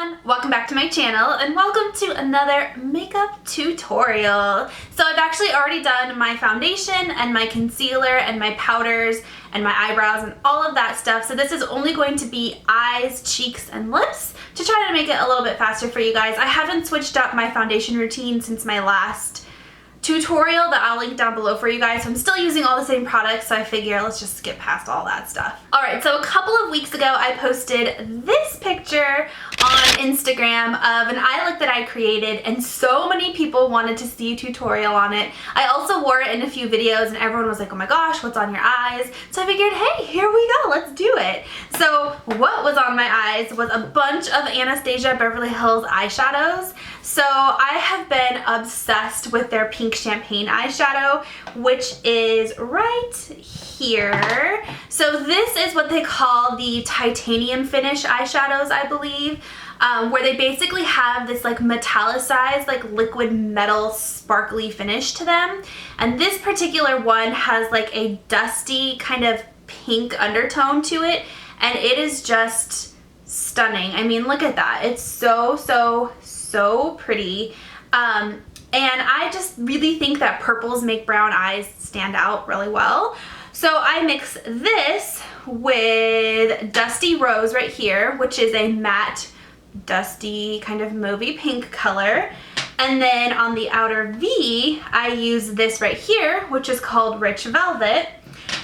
everyone! Welcome back to my channel and welcome to another makeup tutorial. So I've actually already done my foundation and my concealer and my powders and my eyebrows and all of that stuff. So this is only going to be eyes, cheeks, and lips to try to make it a little bit faster for you guys. I haven't switched up my foundation routine since my last tutorial that I'll link down below for you guys. So I'm still using all the same products, so I figure let's just skip past all that stuff. Alright, so a couple of weeks ago I posted this picture on Instagram of an eye look that I created, and so many people wanted to see a tutorial on it. I also wore it in a few videos and everyone was like, oh my gosh, what's on your eyes? So I figured, hey, here we go, let's do it. So what was on my eyes was a bunch of Anastasia Beverly Hills eyeshadows. So I have been obsessed with their pink champagne eyeshadow, which is right here. So this is what they call the titanium finish eyeshadows, I believe, where they basically have this like metallicized, like liquid metal sparkly finish to them. And this particular one has like a dusty kind of pink undertone to it, and it is just stunning. I mean, look at that. It's so pretty. And I just really think that purples make brown eyes stand out really well. So I mix this with Dusty Rose right here, which is a matte, dusty, kind of mauvey pink color. And then on the outer V, I use this right here, which is called Rich Velvet.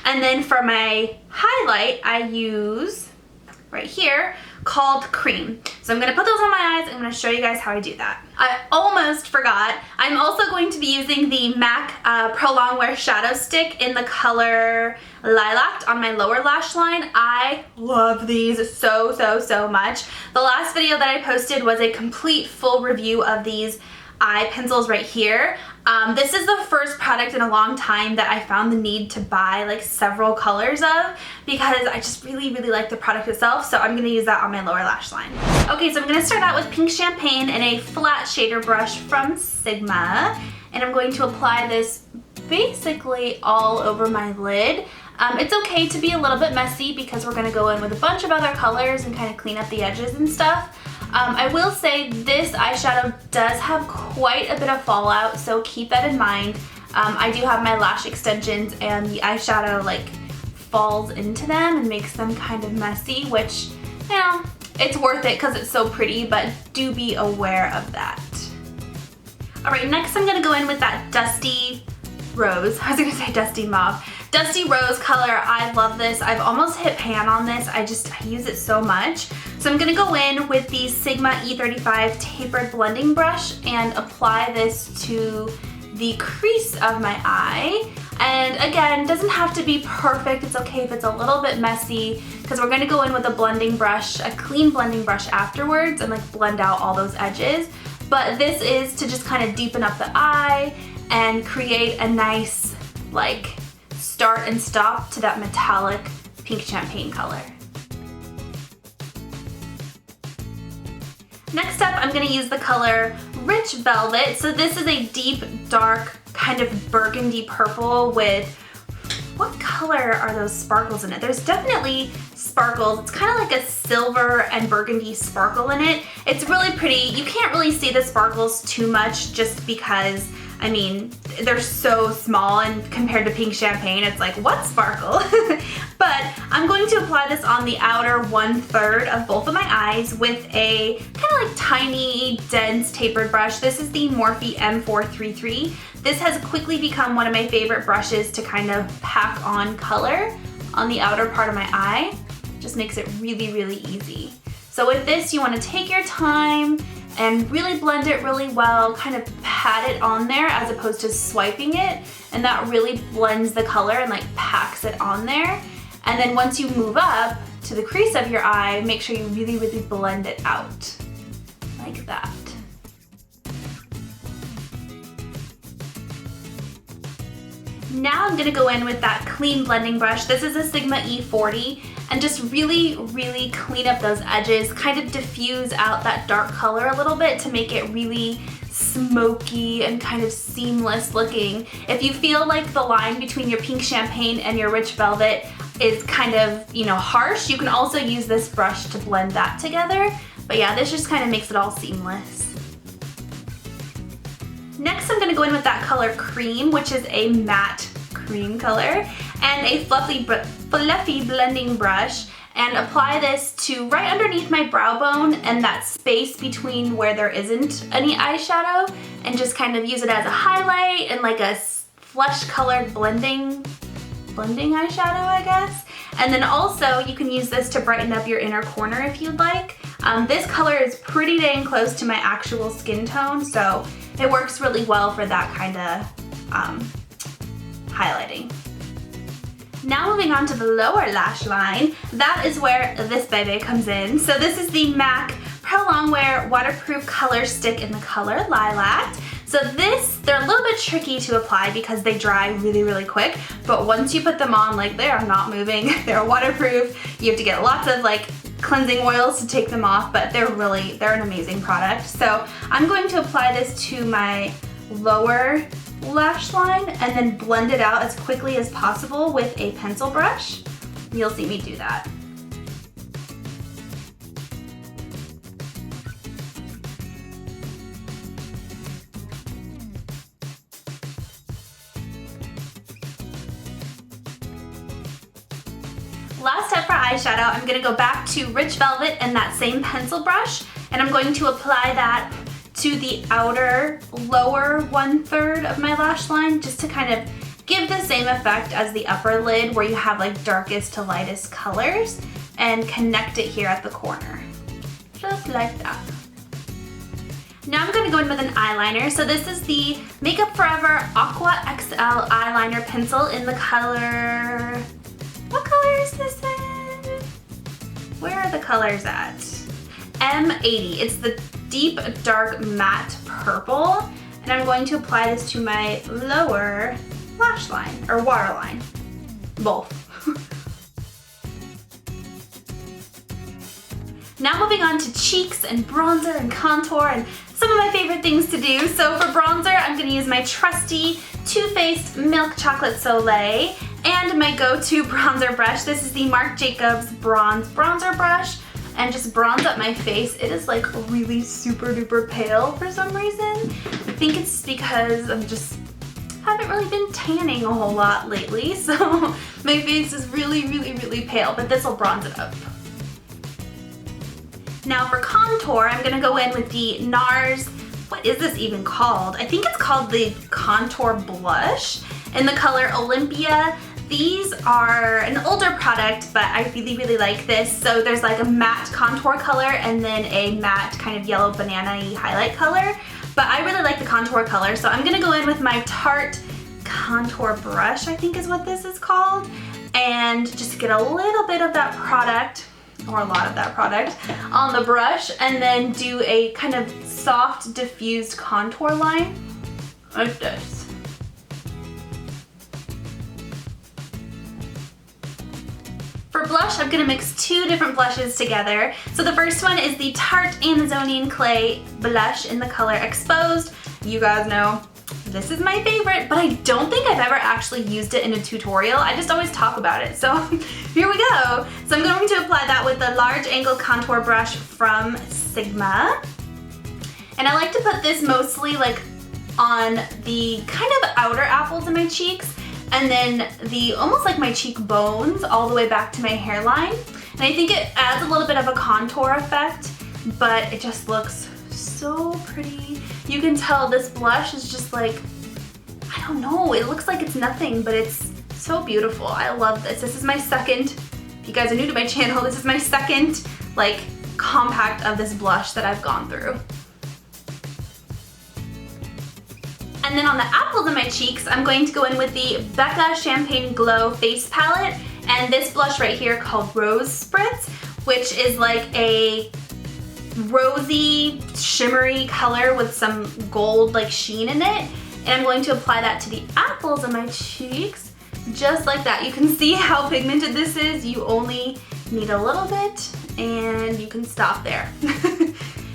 And then for my highlight, I use right here, called Cream. So I'm going to put those on my eyes and I'm going to show you guys how I do that. I almost forgot. I'm also going to be using the MAC Pro Longwear Shadow Stick in the color Lilac on my lower lash line. I love these so much. The last video that I posted was a complete full review of these eye pencils right here. This is the first product in a long time that I found the need to buy like several colors of, because I just really like the product itself. So I'm going to use that on my lower lash line. Okay, so I'm going to start out with Pink Champagne and a flat shader brush from Sigma, and I'm going to apply this basically all over my lid. It's okay to be a little bit messy because we're going to go in with a bunch of other colors and kind of clean up the edges and stuff. I will say this eyeshadow does have quite a bit of fallout, so keep that in mind. I do have my lash extensions and the eyeshadow like falls into them and makes them kind of messy, which, you know, it's worth it because it's so pretty, but do be aware of that. Alright, next I'm going to go in with that Dusty Rose. I was going to say Dusty Mauve. Dusty Rose color. I love this. I've almost hit pan on this. I use it so much. So I'm going to go in with the Sigma E35 tapered blending brush and apply this to the crease of my eye. And again, doesn't have to be perfect. It's okay if it's a little bit messy, because we're going to go in with a blending brush, a clean blending brush afterwards, and like blend out all those edges. But this is to just kind of deepen up the eye and create a nice like start and stop to that metallic pink champagne color. Next up, I'm going to use the color Rich Velvet. So this is a deep, dark, kind of burgundy purple with, what color are those sparkles in it? There's definitely sparkles. It's kind of like a silver and burgundy sparkle in it. It's really pretty. You can't really see the sparkles too much just because, I mean, they're so small, and compared to pink champagne, it's like, what sparkle? But I'm going to apply this on the outer 1/3 of both of my eyes with a kind of like tiny, dense tapered brush. This is the Morphe M433. This has quickly become one of my favorite brushes to kind of pack on color on the outer part of my eye. Just makes it really easy. So with this, you want to take your time and really blend it really well, kind of pat it on there as opposed to swiping it, and that really blends the color and like packs it on there. And then once you move up to the crease of your eye, make sure you really blend it out like that. Now I'm going to go in with that clean blending brush. This is a Sigma E40, and just really clean up those edges, kind of diffuse out that dark color a little bit to make it really smoky and kind of seamless looking. If you feel like the line between your Pink Champagne and your Rich Velvet is kind of, you know, harsh, you can also use this brush to blend that together. But yeah, this just kind of makes it all seamless. Next, I'm gonna go in with that color Cream, which is a matte cream color, and a fluffy blending brush, and apply this to right underneath my brow bone and that space between where there isn't any eyeshadow, and just kind of use it as a highlight and like a flesh colored blending eyeshadow, I guess. And then also you can use this to brighten up your inner corner if you'd like. This color is pretty dang close to my actual skin tone, so it works really well for that kind of highlighting. Now moving on to the lower lash line, that is where this baby comes in. So this is the MAC Pro Longwear Waterproof Color Stick in the color Lilac. So they're a little bit tricky to apply because they dry really, really quick, but once you put them on, like, they are not moving. They're waterproof. You have to get lots of like cleansing oils to take them off, but they're an amazing product. So I'm going to apply this to my lower lash line and then blend it out as quickly as possible with a pencil brush. You'll see me do that. Last step for eyeshadow, I'm gonna go back to Rich Velvet and that same pencil brush, and I'm going to apply that to the outer lower 1/3 of my lash line, just to kind of give the same effect as the upper lid where you have like darkest to lightest colors, and connect it here at the corner, just like that. Now I'm going to go in with an eyeliner. So this is the Makeup Forever Aqua XL eyeliner pencil in the color, what color is this in? Where are the colors at? M80. It's the deep dark matte purple, and I'm going to apply this to my lower lash line, or waterline, both. Now moving on to cheeks and bronzer and contour and some of my favorite things to do. So for bronzer, I'm going to use my trusty Too Faced Milk Chocolate Soleil and my go-to bronzer brush. This is the Marc Jacobs Bronze Bronzer Brush, and just bronze up my face. It is like really super duper pale for some reason. I think it's because haven't really been tanning a whole lot lately, so my face is really, really, really pale, but this will bronze it up. Now for contour, I'm gonna go in with the NARS, what is this even called? I think it's called the Contour Blush in the color Olympia. These are an older product, but I really, really like this. So there's like a matte contour color and then a matte kind of yellow banana-y highlight color. But I really like the contour color, so I'm gonna go in with my Tarte Contour Brush, I think is what this is called, and just get a little bit of that product, or a lot of that product, on the brush, and then do a kind of soft diffused contour line, like this. For blush, I'm gonna mix two different blushes together. So the first one is the Tarte Amazonian Clay blush in the color Exposed. You guys know this is my favorite, but I don't think I've ever actually used it in a tutorial. I just always talk about it, so here we go. So I'm going to apply that with the large angle contour brush from Sigma. And I like to put this mostly like on the kind of outer apples of my cheeks, and then almost like my cheekbones all the way back to my hairline. And I think it adds a little bit of a contour effect, but it just looks so pretty. You can tell this blush is just like, I don't know, it looks like it's nothing, but it's so beautiful. I love this. This is my second, if you guys are new to my channel, this is my second like compact of this blush that I've gone through. And then on the apples of my cheeks, I'm going to go in with the Becca Champagne Glow Face Palette, and this blush right here called Rose Spritz, which is like a rosy, shimmery color with some gold like sheen in it. And I'm going to apply that to the apples of my cheeks, just like that. You can see how pigmented this is. You only need a little bit and you can stop there.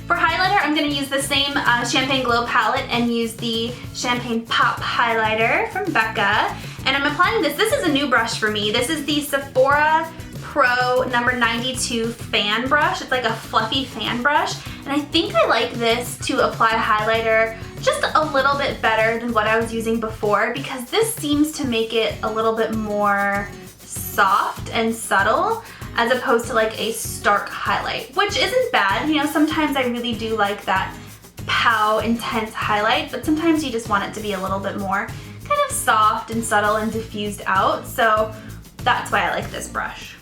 For highlighter, I'm going to use the same Champagne Glow palette and use the Champagne Pop highlighter from Becca. And I'm applying this. This is a new brush for me. This is the Sephora Pro number 92 fan brush. It's like a fluffy fan brush, and I think I like this to apply highlighter just a little bit better than what I was using before, because this seems to make it a little bit more soft and subtle as opposed to like a stark highlight, which isn't bad. You know, sometimes I really do like that pow intense highlight, but sometimes you just want it to be a little bit more kind of soft and subtle and diffused out, so that's why I like this brush.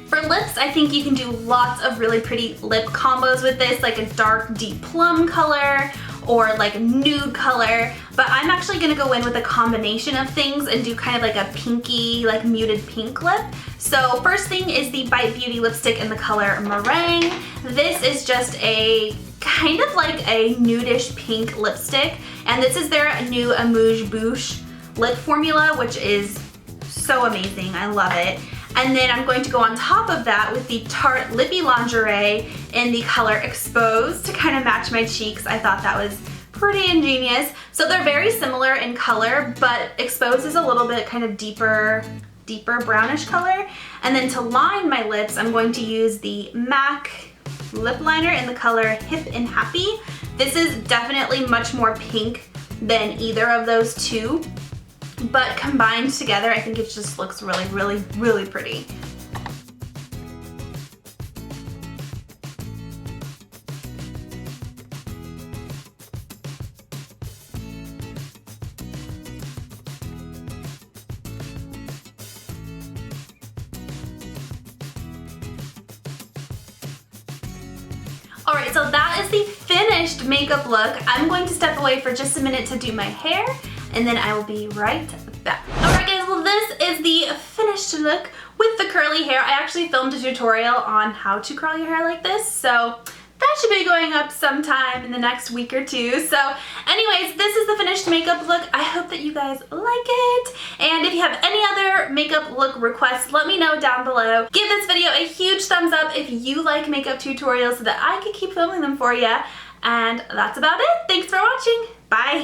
For lips, I think you can do lots of really pretty lip combos with this, like a dark deep plum color or like a nude color, but I'm actually gonna go in with a combination of things and do kind of like a pinky, like muted pink lip. So first thing is the Bite Beauty lipstick in the color Meringue. This is just a kind of like a nudish pink lipstick, and this is their new Amuse Bouche lip formula, which is so amazing. I love it. And then I'm going to go on top of that with the Tarte Lippy Lingerie in the color Exposed to kind of match my cheeks. I thought that was pretty ingenious. So they're very similar in color, but Exposed is a little bit kind of deeper brownish color. And then to line my lips, I'm going to use the MAC lip liner in the color Hip and Happy. This is definitely much more pink than either of those two, but combined together, I think it just looks really, really, really pretty. Alright, so that is the finished makeup look. I'm going to step away for just a minute to do my hair, and then I will be right back. Alright guys, well this is the finished look with the curly hair. I actually filmed a tutorial on how to curl your hair like this, so that should be going up sometime in the next week or two. So anyways, this is the finished makeup look. I hope that you guys like it. And if you have any other makeup look requests, let me know down below. Give this video a huge thumbs up if you like makeup tutorials so that I can keep filming them for you. And that's about it. Thanks for watching. Bye.